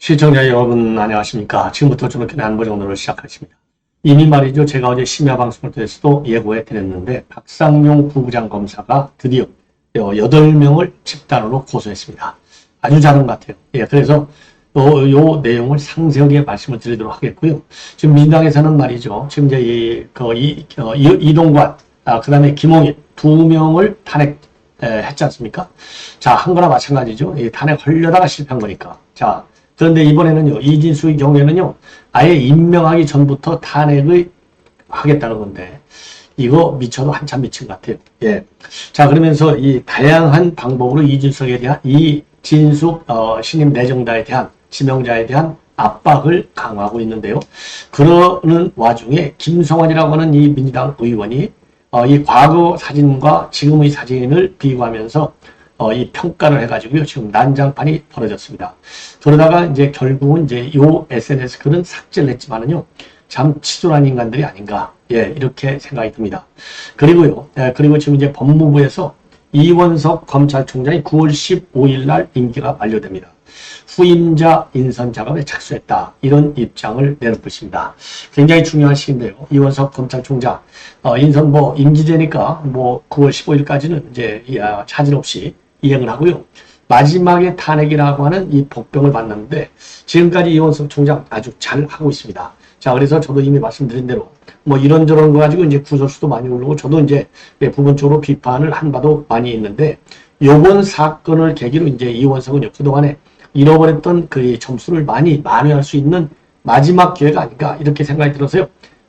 시청자 여러분 안녕하십니까. 지금부터 저렇게 안보정론을 시작하겠습니다. 이미 말이죠. 제가 어제 심야 방송을 통해서도 예고해 드렸는데 박상용 부부장 검사가 드디어 8명을 집단으로 고소했습니다. 아주 잘한 것 같아요. 예, 그래서 요 내용을 상세하게 말씀을 드리도록 하겠고요. 지금 민당에서는 말이죠. 지금 이제 이동관, 그 다음에 김홍일 2명을 탄핵했지 않습니까? 자, 한 거나 마찬가지죠. 탄핵하려다가 실패한 거니까. 자, 그런데 이번에는요, 이진수의 경우에는요, 아예 임명하기 전부터 탄핵을 하겠다는 건데, 이거 미쳐도 한참 미친 것 같아요. 예. 자, 그러면서 이 다양한 방법으로 이진숙 신임 내정자에 대한, 지명자에 대한 압박을 강화하고 있는데요. 그러는 와중에 김성환이라고 하는 이 민주당 의원이 이 과거 사진과 지금의 사진을 비교하면서 이 평가를 해가지고요. 지금 난장판이 벌어졌습니다. 그러다가 이제 결국은 이제 요 SNS 글은 삭제를 했지만은요. 참 치졸한 인간들이 아닌가. 예, 이렇게 생각이 듭니다. 그리고요. 그리고 지금 이제 법무부에서 이원석 검찰총장이 9월 15일 날 임기가 만료됩니다. 후임자 인선 작업에 착수했다. 이런 입장을 내놓고 있습니다. 굉장히 중요한 시기인데요. 이원석 검찰총장 인선 임기되니까 9월 15일까지는 이제 차질 없이 이행을 하고요. 마지막에 탄핵이라고 하는 이 복병을 받는데 지금까지 이원석 총장 아주 잘 하고 있습니다. 자, 그래서 저도 이미 말씀드린 대로 이런저런 거 가지고 이제 구설수도 많이 오르고 저도 이제 부분적으로 비판을 한 바도 많이 있는데 요번 사건을 계기로 이제 이원석은요, 그동안에 잃어버렸던 그 점수를 많이 만회할 수 있는 마지막 기회가 아닌가 이렇게 생각이 들어서요.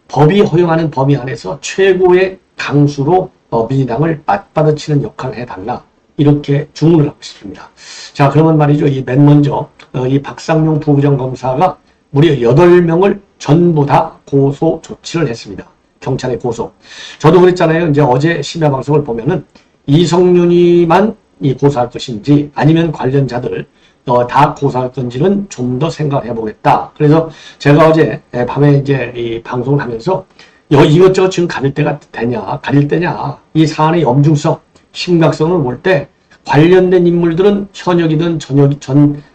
법이 허용하는 범위 안에서 최고의 강수로 민주당을 맞받아치는 역할을 해달라. 이렇게 주문을 하고 싶습니다. 자, 그러면 말이죠. 맨 먼저 이 박상용 부부장 검사가 무려 8명을 전부 다 고소 조치를 했습니다. 경찰에 고소. 저도 그랬잖아요. 이제 어제 심야 방송을 보면은 이성윤이만 고소할 것인지 아니면 관련자들 다 고소할 건지는 좀 더 생각해 보겠다. 그래서 제가 어제 밤에 이제 이 방송을 하면서 이것저것 지금 가릴 때가 가릴 때냐. 이 사안의 엄중성, 심각성을 볼 때 관련된 인물들은 현역이든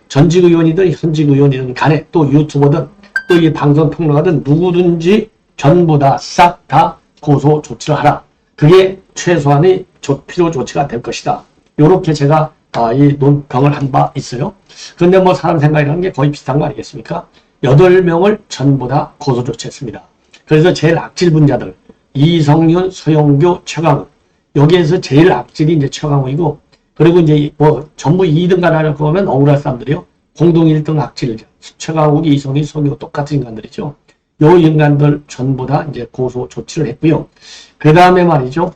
전직 의원이든 현직 의원이든 간에 또 유튜버든 또 이 방송 평론가든 누구든지 전부 다 싹 다 고소 조치를 하라. 그게 최소한의 필요 조치가 될 것이다. 요렇게 제가 이 논평을 한 바 있어요. 그런데 사람 생각이라는 게 거의 비슷한 거 아니겠습니까? 8명을 전부 다 고소 조치했습니다. 그래서 제일 악질 분자들 이성윤, 서영교, 최강욱 여기에서 제일 악질이 이제 최강욱이고 그리고 이제 전부 2등간 하려고 하면 억울할 사람들이요. 공동 1등 악질이죠. 최강욱이 이성윤, 서영교 똑같은 인간들이죠. 요 인간들 전부 다 이제 고소 조치를 했고요. 그 다음에 말이죠.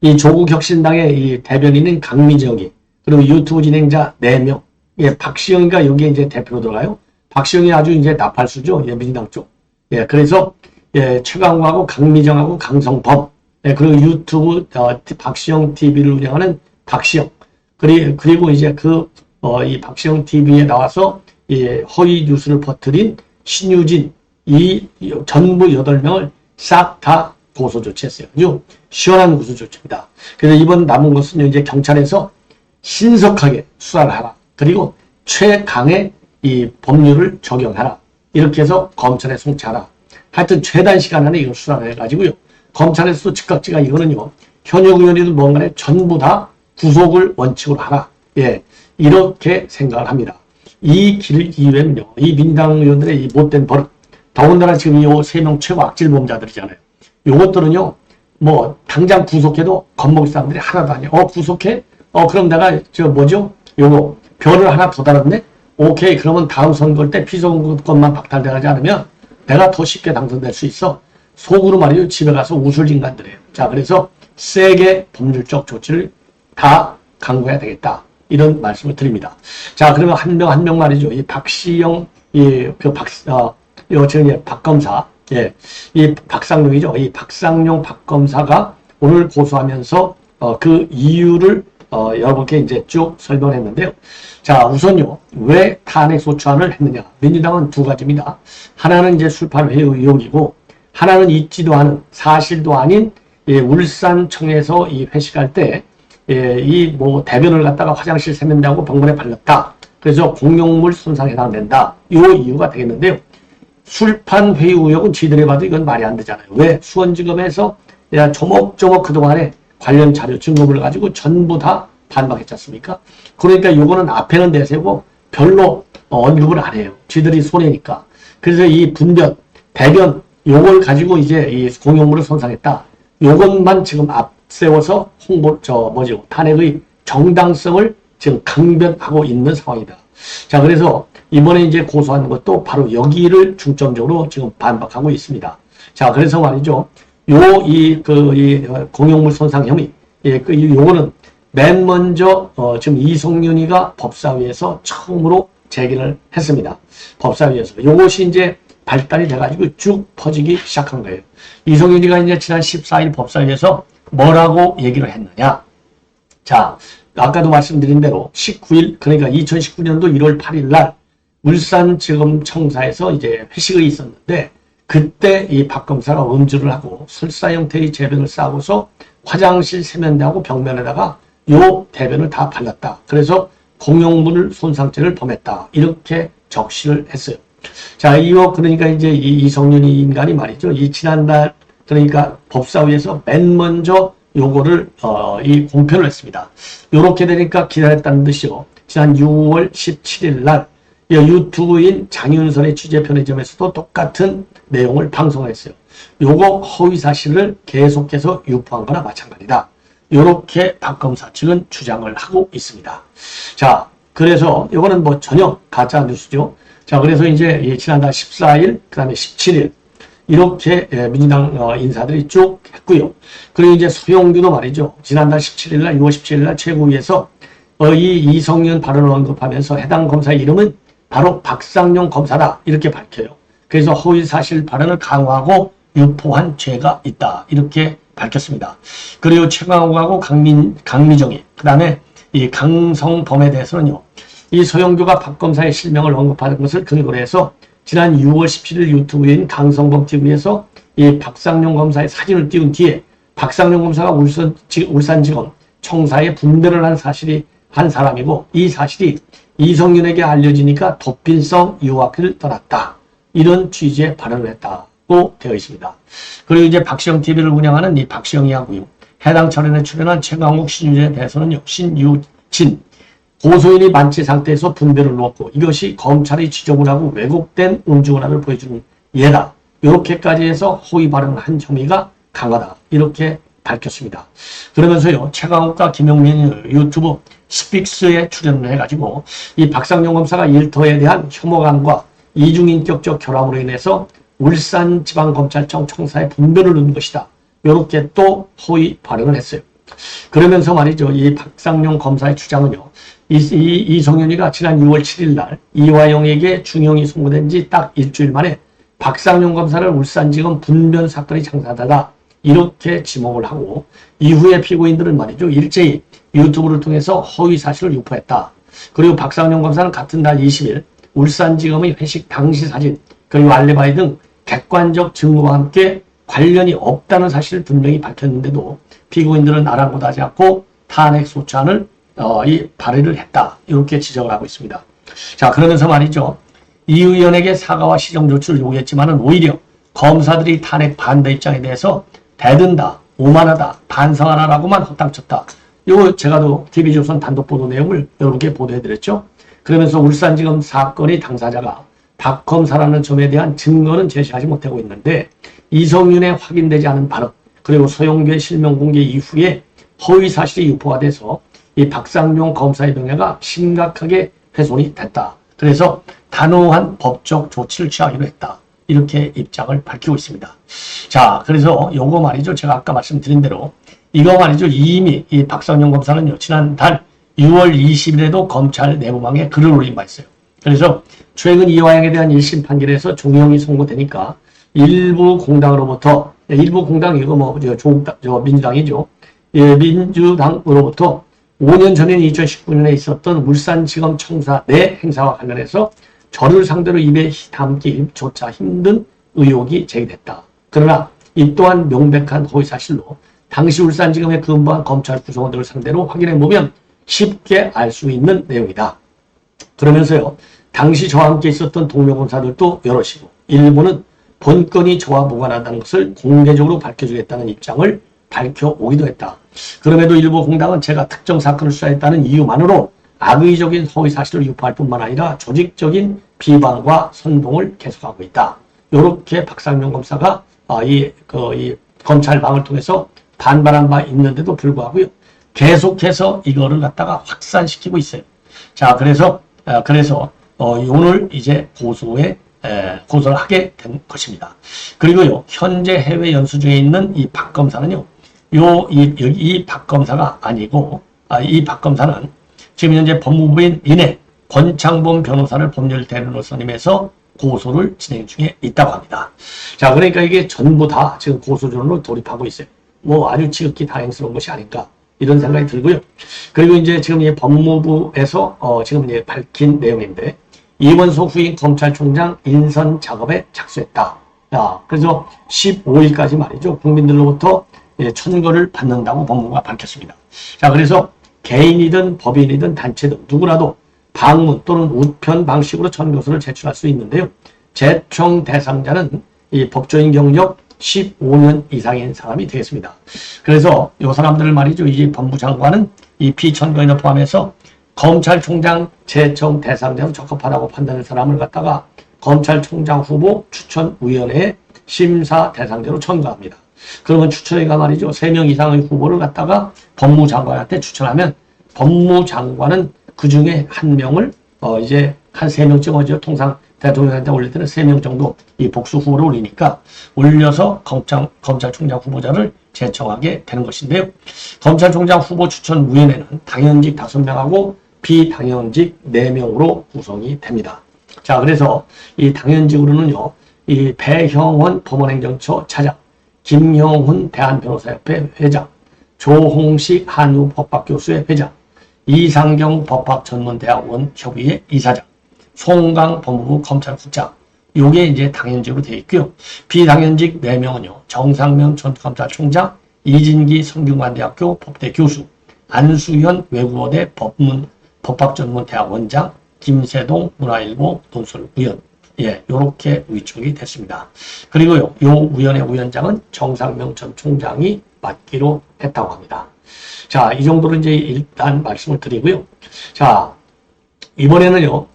이 조국혁신당의 이 대변인인 강미정이 그리고 유튜브 진행자 4명. 예, 박시영이가 여기에 이제 대표로 들어가요. 박시영이 아주 이제 나팔수죠. 예, 민주당 쪽. 예, 그래서 예, 최강욱하고 강미정하고 강성범. 예, 그리고 유튜브 박시영 TV를 운영하는 박시영. 그리고 이제 이 박시영 TV에 나와서 예, 허위 뉴스를 퍼뜨린 신유진 이 전부 8명을 싹 다 고소 조치했어요. 아주 시원한 고소 조치입니다. 그래서 이번 남은 것은 이제 경찰에서 신속하게 수사를 하라. 그리고 최강의 이 법률을 적용하라. 이렇게 해서 검찰에 송치하라. 하여튼 최단 시간 안에 이걸 수사를 해가지고요. 검찰에서도 즉각지가 이거는요. 현역 의원이든 뭔가에 전부 다 구속을 원칙으로 하라. 예, 이렇게 생각을 합니다. 이 길 이외에는요. 이 민당 의원들의 이 못된 버릇. 더군다나 지금 이 3명 최고 악질범자들이잖아요. 요것들은요. 당장 구속해도 겁먹을 사람들이 하나도 아니에요. 구속해? 그럼 내가 요거 별을 하나 더 달았네? 오케이. 그러면 다음 선거 때 피선거권만 박탈되지 않으면 내가 더 쉽게 당선될 수 있어. 속으로 말이죠. 집에 가서 웃을 인간들이에요. 자, 그래서 세게 법률적 조치를 다 강구해야 되겠다. 이런 말씀을 드립니다. 자, 그러면 한 명 말이죠. 이 박시영, 박 검사, 예, 이 박상용이죠. 이 박상용 박 검사가 오늘 고소하면서 그 이유를 여러분께 이제 쭉 설명했는데요. 자, 우선요, 왜 탄핵 소추안을 했느냐? 민주당은 2가지입니다. 하나는 이제 술판 회의 의혹이고, 하나는 있지도 않은 사실도 아닌 울산청에서 이 회식할 때 이 대변을 갖다가 화장실 세면대하고 병원에 발랐다. 그래서 공용물 손상에 해당된다. 요 이유가 되겠는데요. 술판 회의 의혹은 지들이 봐도 이건 말이 안 되잖아요. 왜? 수원지검에서 조목조목 그동안에 관련 자료 증거물을 가지고 전부 다 반박했지 않습니까? 그러니까 요거는 앞에는 내세우고 별로 언급을 안 해요. 지들이 손해니까. 그래서 이 분변, 대변 요걸 가지고 이제 이 공용물을 손상했다. 요것만 지금 앞세워서 탄핵의 정당성을 지금 강변하고 있는 상황이다. 자, 그래서 이번에 이제 고소한 것도 바로 여기를 중점적으로 지금 반박하고 있습니다. 자, 그래서 말이죠. 이 공용물 손상 혐의, 요거는 맨 먼저, 지금 이성윤이가 법사위에서 처음으로 제기를 했습니다. 법사위에서. 요것이 이제 발달이 돼가지고 쭉 퍼지기 시작한 거예요. 이성윤이가 이제 지난 14일 법사위에서 뭐라고 얘기를 했느냐. 자, 아까도 말씀드린 대로 19일, 그러니까 2019년도 1월 8일 날 울산지검청사에서 이제 회식이 있었는데 그때 이 박 검사가 음주를 하고 술사 형태의 제변을 싸고서 화장실 세면대하고 벽면에다가 요 대변을 다 발랐다. 그래서 공용물 손상죄를 범했다. 이렇게 적시를 했어요. 자, 그러니까 이제 이성윤이 인간이 말이죠. 이 지난달, 그러니까 법사위에서 맨 먼저 요거를, 공표를 했습니다. 요렇게 되니까 기다렸다는 듯이요. 지난 6월 17일 날, 유튜브인 장윤선의 취재 편의점에서도 똑같은 내용을 방송했어요. 요거 허위사실을 계속해서 유포한 거나 마찬가지다. 요렇게 박 검사 측은 주장을 하고 있습니다. 자, 그래서 요거는 뭐 전혀 가짜 뉴스죠. 자, 그래서 이제 지난달 14일, 그 다음에 17일, 이렇게 민주당 인사들이 쭉 했고요. 그리고 이제 소영규도 말이죠. 지난달 17일날, 6월 17일날 최고위에서 이 이성윤 발언을 언급하면서 해당 검사의 이름은 바로 박상용 검사다. 이렇게 밝혀요. 그래서 허위사실 발언을 강화하고 유포한 죄가 있다. 이렇게 밝혔습니다. 그리고 최강욱하고 강미정이, 그 다음에 이 강성범에 대해서는요. 이 소영규가 박 검사의 실명을 언급하는 것을 근거로 해서 지난 6월 17일 유튜브인 강성범 TV에서 이 박상용 검사의 사진을 띄운 뒤에 박상용 검사가 울산지검 청사에 분배를 한 사람이고 이 사실이 이성윤에게 알려지니까 도필성 유학을 떠났다. 이런 취지의 발언을 했다고 되어 있습니다. 그리고 이제 박시영 TV를 운영하는 이 박시영이 하고요. 해당 철원에 출연한 최강욱 신유진에 대해서는요. 신유진 고소인이 만취 상태에서 분배를 놓았고 이것이 검찰이 지저분하고 왜곡된 음주문화를 보여주는 예다. 이렇게까지 해서 허위 발언을 한 혐의가 강하다. 이렇게 밝혔습니다. 그러면서요. 최강욱과 김용민이 유튜브 스픽스에 출연을 해가지고 이 박상용 검사가 일터에 대한 혐오감과 이중인격적 결함으로 인해서 울산지방검찰청 청사에 분배를 넣은 것이다. 이렇게 또 허위 발언을 했어요. 그러면서 말이죠. 이 박상용 검사의 주장은요. 이성윤이가 지난 6월 7일 날 이화영에게 중형이 선고된 지 딱 일주일 만에 박상용 검사를 울산지검 분변 사건이 장사하다가 이렇게 지목을 하고 이후에 피고인들은 말이죠. 일제히 유튜브를 통해서 허위 사실을 유포했다. 그리고 박상용 검사는 같은 날 20일 울산지검의 회식 당시 사진 그리고 알리바이 등 객관적 증거와 함께 관련이 없다는 사실을 분명히 밝혔는데도 피고인들은 아랑곳하지 않고 탄핵 소추안을 발의를 했다. 이렇게 지적을 하고 있습니다. 자, 그러면서 말이죠. 이 의원에게 사과와 시정 조치를 요구했지만은 오히려 검사들이 탄핵 반대 입장에 대해서 대든다, 오만하다, 반성하라라고만 헛당쳤다. 이거 제가도 TV조선 단독 보도 내용을 여러분께 보도해드렸죠. 그러면서 울산지검 사건의 당사자가 박 검사라는 점에 대한 증거는 제시하지 못하고 있는데 이성윤의 확인되지 않은 발언 그리고 소영규의 실명 공개 이후에 허위 사실이 유포가 돼서 이 박상용 검사의 명예가 심각하게 훼손이 됐다. 그래서 단호한 법적 조치를 취하기로 했다. 이렇게 입장을 밝히고 있습니다. 자, 그래서 요거 말이죠. 제가 아까 말씀드린 대로 이거 말이죠. 이미 이 박상용 검사는요. 지난달 6월 20일에도 검찰 내부망에 글을 올린 바 있어요. 그래서 최근 이화영에 대한 1심 판결에서 종형이 선고되니까 일부 공당으로부터 일부 공당 이거 민주당이죠. 예, 민주당으로부터 5년 전인 2019년에 있었던 울산지검 청사 내 행사와 관련해서 저를 상대로 입에 담기조차 힘든 의혹이 제기됐다. 그러나 이 또한 명백한 허위사실로 당시 울산지검에 근무한 검찰 구성원들을 상대로 확인해보면 쉽게 알 수 있는 내용이다. 그러면서요, 당시 저와 함께 있었던 동료 검사들도 여럿이고 일부는 본건이 저와 무관하다는 것을 공개적으로 밝혀주겠다는 입장을 밝혀오기도 했다. 그럼에도 일부 공당은 제가 특정 사건을 수사했다는 이유만으로 악의적인 허위 사실을 유포할 뿐만 아니라 조직적인 비방과 선동을 계속하고 있다. 이렇게 박상용 검사가 이 검찰방을 통해서 반발한 바 있는데도 불구하고요, 계속해서 이거를 갖다가 확산시키고 있어요. 자, 그래서 오늘 이제 고소를 하게 된 것입니다. 그리고요, 현재 해외 연수 중에 있는 이 박 검사는요, 이 박 검사가 아니고, 이 박 검사는 지금 현재 법무부인 권창범 변호사를 법률 대리로 선임해서 고소를 진행 중에 있다고 합니다. 자, 그러니까 이게 전부 다 지금 고소전으로 돌입하고 있어요. 뭐 아주 지극히 다행스러운 것이 아닐까, 이런 생각이 들고요. 그리고 이제 지금 이 법무부에서 지금 이제 밝힌 내용인데, 이원소 후임 검찰총장 인선 작업에 착수했다. 자, 그래서 15일까지 말이죠, 국민들로부터 천거를 받는다고 법무부가 밝혔습니다. 자, 그래서 개인이든 법인이든 단체든 누구라도 방문 또는 우편 방식으로 천거서를 제출할 수 있는데요. 제청 대상자는 이 법조인 경력 15년 이상인 사람이 되겠습니다. 그래서 이 사람들을 말이죠, 이 법무장관은 이 피천거인을 포함해서 검찰총장 제청 대상자로 적합하다고 판단할 사람을 갖다가 검찰총장 후보 추천위원회에 심사 대상자로 천거합니다. 그러면 추천위가 말이죠, 3명 이상의 후보를 갖다가 법무장관한테 추천하면 법무장관은 그 중에 한 명을 이제 한 3명쯤 어죠. 통상 대통령한테 올릴 때는 3명 정도 이 복수 후보를 올리니까 올려서 검찰총장 후보자를 제청하게 되는 것인데요. 검찰총장 후보 추천위원회는 당연직 5명하고 비당연직 4명으로 구성이 됩니다. 자, 그래서 이 당연직으로는요, 이 배형원 법원행정처 차장, 김형훈 대한변호사협회 회장, 조홍식 한우법학교수회 회장, 이상경 법학전문대학원 협의회 이사장, 송강 법무부 검찰국장, 요게 이제 당연직으로 되어 있고요. 비당연직 4명은요, 정상명 전 검찰총장, 이진기 성균관대학교 법대 교수, 안수현 외국어대 법학전문대학 원장, 김세동 문화일보 논설위원, 요렇게 위촉이 됐습니다. 그리고요, 요 위원회 위원장은 정상명 전 총장이 맡기로 했다고 합니다. 자, 이 정도로 이제 일단 말씀을 드리고요. 자, 이번에는요,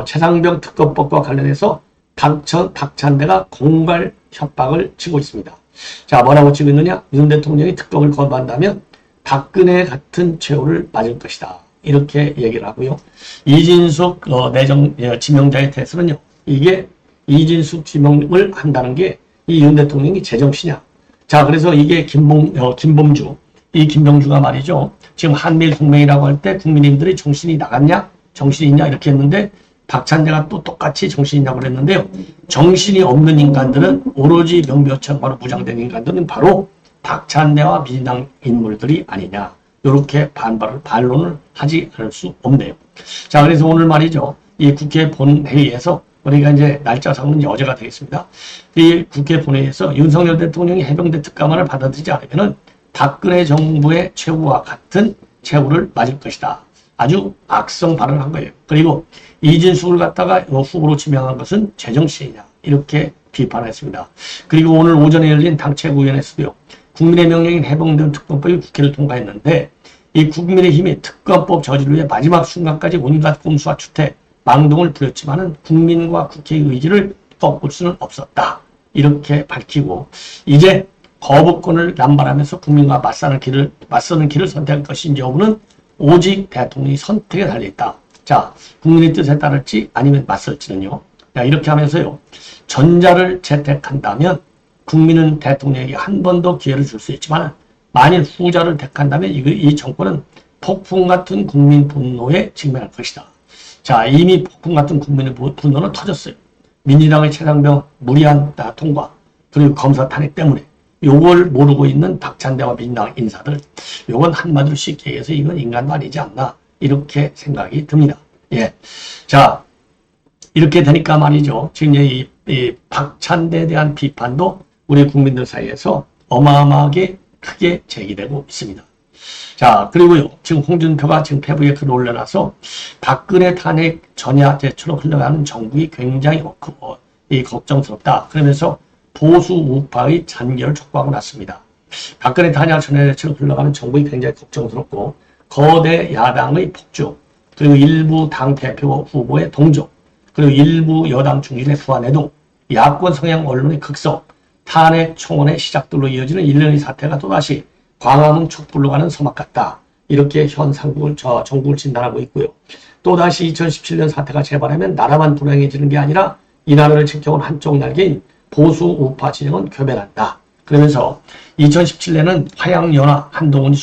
최상병 특검법과 관련해서 박찬대가 공갈 협박을 치고 있습니다. 자, 뭐라고 치고 있느냐? 윤 대통령이 특검을 거부한다면 박근혜 같은 최후를 맞을 것이다. 이렇게 얘기를 하고요. 이진숙 지명자에 대해서는요, 이게 이진숙 지명을 한다는 게 이 윤 대통령이 제정신이야. 자, 그래서 이게 김범주, 이 김병주가 말이죠, 지금 한미일 동맹이라고 할 때 국민님들이 정신이 나갔냐? 정신이 있냐? 이렇게 했는데 박찬대가 또 똑같이 정신이 있냐고 그랬는데요. 정신이 없는 인간들은 오로지 명백천과로 무장된 인간들은 바로 박찬대와 민주당 인물들이 아니냐. 이렇게 반론을 하지 않을 수 없네요. 자, 그래서 오늘 말이죠, 이 국회 본회의에서 우리가 이제 날짜 잡은 어제가 되겠습니다. 이 국회 본회의에서 윤석열 대통령이 해병대 특감을 받아들이지 않으면은 박근혜 정부의 최후와 같은 최후를 맞을 것이다. 아주 악성 발언을 한 거예요. 그리고 이진숙을 갖다가 후보로 지명한 것은 제정신이냐, 이렇게 비판했습니다. 그리고 오늘 오전에 열린 당 최고위원회에서도요, 국민의 명령인 해병대 특검법이 국회를 통과했는데 이 국민의힘이 특검법 저지를 위해 마지막 순간까지 온갖 꼼수와 추태, 망동을 부렸지만은 국민과 국회의 의지를 꺾을 수는 없었다. 이렇게 밝히고 이제 거부권을 남발하면서 국민과 맞서는 길을 선택할 것인지 여부는 오직 대통령이 선택에 달려있다. 자, 국민의 뜻에 따를지 아니면 맞설지는요. 자, 이렇게 하면서요, 전자를 채택한다면 국민은 대통령에게 한 번 더 기회를 줄 수 있지만 만일 후자를 택한다면 이 정권은 폭풍 같은 국민 분노에 직면할 것이다. 자, 이미 폭풍 같은 국민의 분노는 터졌어요. 민주당의 최상병 무리한 통과, 그리고 검사 탄핵 때문에 요걸 모르고 있는 박찬대와 민주당 인사들, 요건 한마디로 쉽게 얘기해서 이건 인간도 아니지 않나, 이렇게 생각이 듭니다. 예. 자, 이렇게 되니까 말이죠, 지금 이 박찬대에 대한 비판도 우리 국민들 사이에서 어마어마하게 크게 제기되고 있습니다. 자, 그리고요, 지금 홍준표가 지금 페북에 글을 올려놔서 박근혜 탄핵 전야 대처로 흘러가는 정국이 굉장히 걱정스럽다. 그러면서 보수 우파의 잔결을 촉구하고 났습니다. 박근혜 탄핵 전야 대처로 흘러가는 정국이 굉장히 걱정스럽고 거대 야당의 폭주, 그리고 일부 당 대표 후보의 동조, 그리고 일부 여당 중진의 부안해동, 야권 성향 언론의 극성, 탄핵 총원의 시작들로 이어지는 일련의 사태가 또다시 광화문 촛불로 가는 서막 같다. 이렇게 현 정국을 진단하고 있고요. 또다시 2017년 사태가 재발하면 나라만 불행해지는 게 아니라 이 나라를 지켜온 한쪽 날개인 보수 우파 진영은 괴멸한다. 그러면서 2017년은 화양연화 한동훈이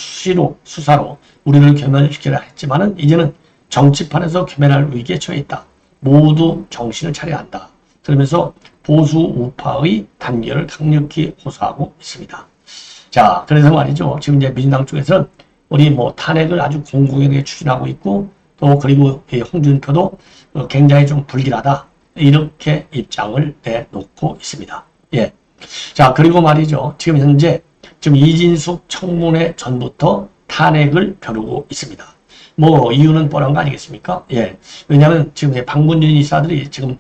수사로 우리를 괴멸시키려 했지만은 이제는 정치판에서 괴멸할 위기에 처해 있다. 모두 정신을 차려야 한다. 그러면서 보수 우파의 단결을 강력히 호소하고 있습니다. 자, 그래서 말이죠. 지금 이제 민주당 쪽에서는 우리 탄핵을 아주 공공연하게 추진하고 있고 또 그리고 홍준표도 굉장히 좀 불길하다. 이렇게 입장을 내놓고 있습니다. 예. 자, 그리고 말이죠. 지금 현재 이진숙 청문회 전부터 탄핵을 벼르고 있습니다. 이유는 뻔한 거 아니겠습니까? 예. 왜냐하면 지금 방문진 이사들이 지금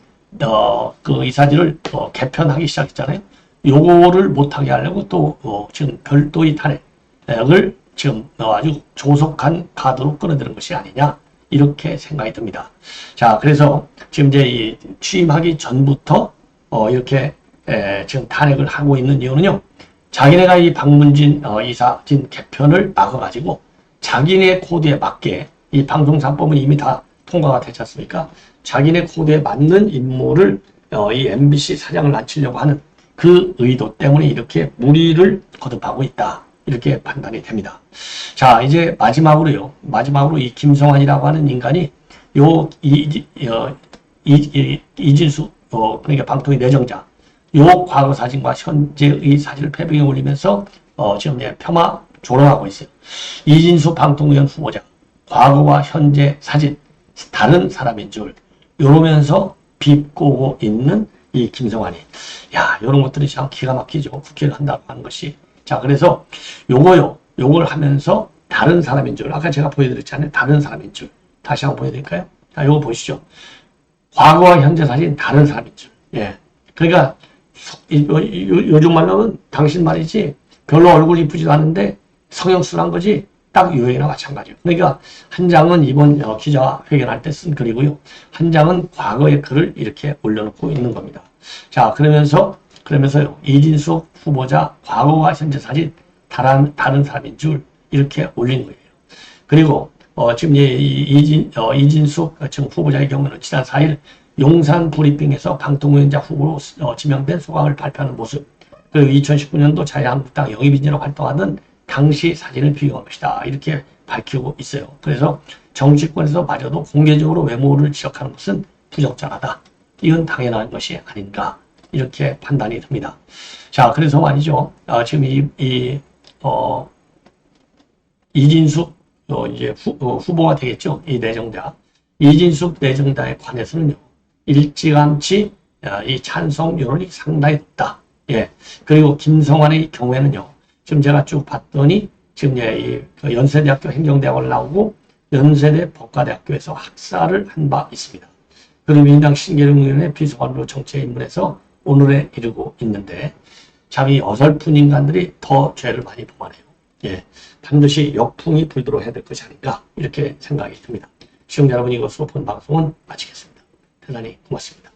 그 이사들을 개편하기 시작했잖아요. 요거를 못하게 하려고 또 지금 별도의 탄핵을 지금 아주 조속한 가도로 끌어들인 것이 아니냐 이렇게 생각이 듭니다. 자, 그래서 지금 이제 이 취임하기 전부터 이렇게 지금 탄핵을 하고 있는 이유는요. 자기네가 이 방문진 이사진 개편을 막아가지고 자기네 코드에 맞게 이 방송사법은 이미 다 통과가 됐지 않습니까? 자기네 코드에 맞는 인물을 이 MBC 사장을 낮추려고 하는 그 의도 때문에 이렇게 무리를 거듭하고 있다. 이렇게 판단이 됩니다. 자, 이제 마지막으로 이 김성환이라고 하는 인간이 이진수 그러니까 방통위 내정자 요 과거 사진과 현재의 사진을 페북에 올리면서 지금 폄하 조롱하고 있어요. 이진수 방통위원 후보자 과거와 현재 사진 다른 사람인 줄 이러면서 비꼬고 있는 이 김성환이 이런 것들이 참 기가 막히죠. 국회를 한다고 하는 것이. 자, 그래서 요걸 하면서 다른 사람인 줄 아까 제가 보여드렸잖아요. 다른 사람인 줄 다시 한번 보여드릴까요? 자, 요거 보시죠. 과거와 현재 사진 다른 사람인 줄. 예. 그러니까 요즘 말로는 당신 말이지 별로 얼굴 이쁘지도 않은데 성형술한 거지 딱 유행이나 마찬가지예요. 그러니까 한 장은 이번 기자회견할 때 쓴 글이고요. 한 장은 과거의 글을 이렇게 올려놓고 있는 겁니다. 자, 그러면서요. 이진숙 후보자 과거와 현재 사진 다른 사람인 줄 이렇게 올린 거예요. 그리고 지금 이진숙 지금 후보자의 경우는 지난 4일 용산 브리핑에서 방통위원장 후보로 지명된 소감을 발표하는 모습, 그리고 2019년도 자유한국당 영입인으로 활동하던 당시 사진을 비교한 것이다. 이렇게 밝히고 있어요. 그래서 정치권에서 마저도 공개적으로 외모를 지적하는 것은 부적절하다. 이건 당연한 것이 아닌가. 이렇게 판단이 듭니다. 자, 그래서 말이죠. 지금 이진숙 이제 후보가 되겠죠. 이 내정자. 이진숙 내정자에 관해서는요. 일찌감치 이 찬성 여론이 상당히 높다. 예. 그리고 김성환의 경우에는요. 지금 제가 쭉 봤더니 지금 그 연세대학교 행정대학을 나오고 연세대 법과대학교에서 학사를 한 바 있습니다. 그리고 민주당 신계룡의원의 비서관으로 정치에 입문해서 오늘에 이르고 있는데 참 이 어설픈 인간들이 더 죄를 많이 범하네요. 예. 반드시 역풍이 불도록 해야 될 것이 아닌가 이렇게 생각이 듭니다. 시청자 여러분, 이것으로 본 방송은 마치겠습니다. 대단히 고맙습니다.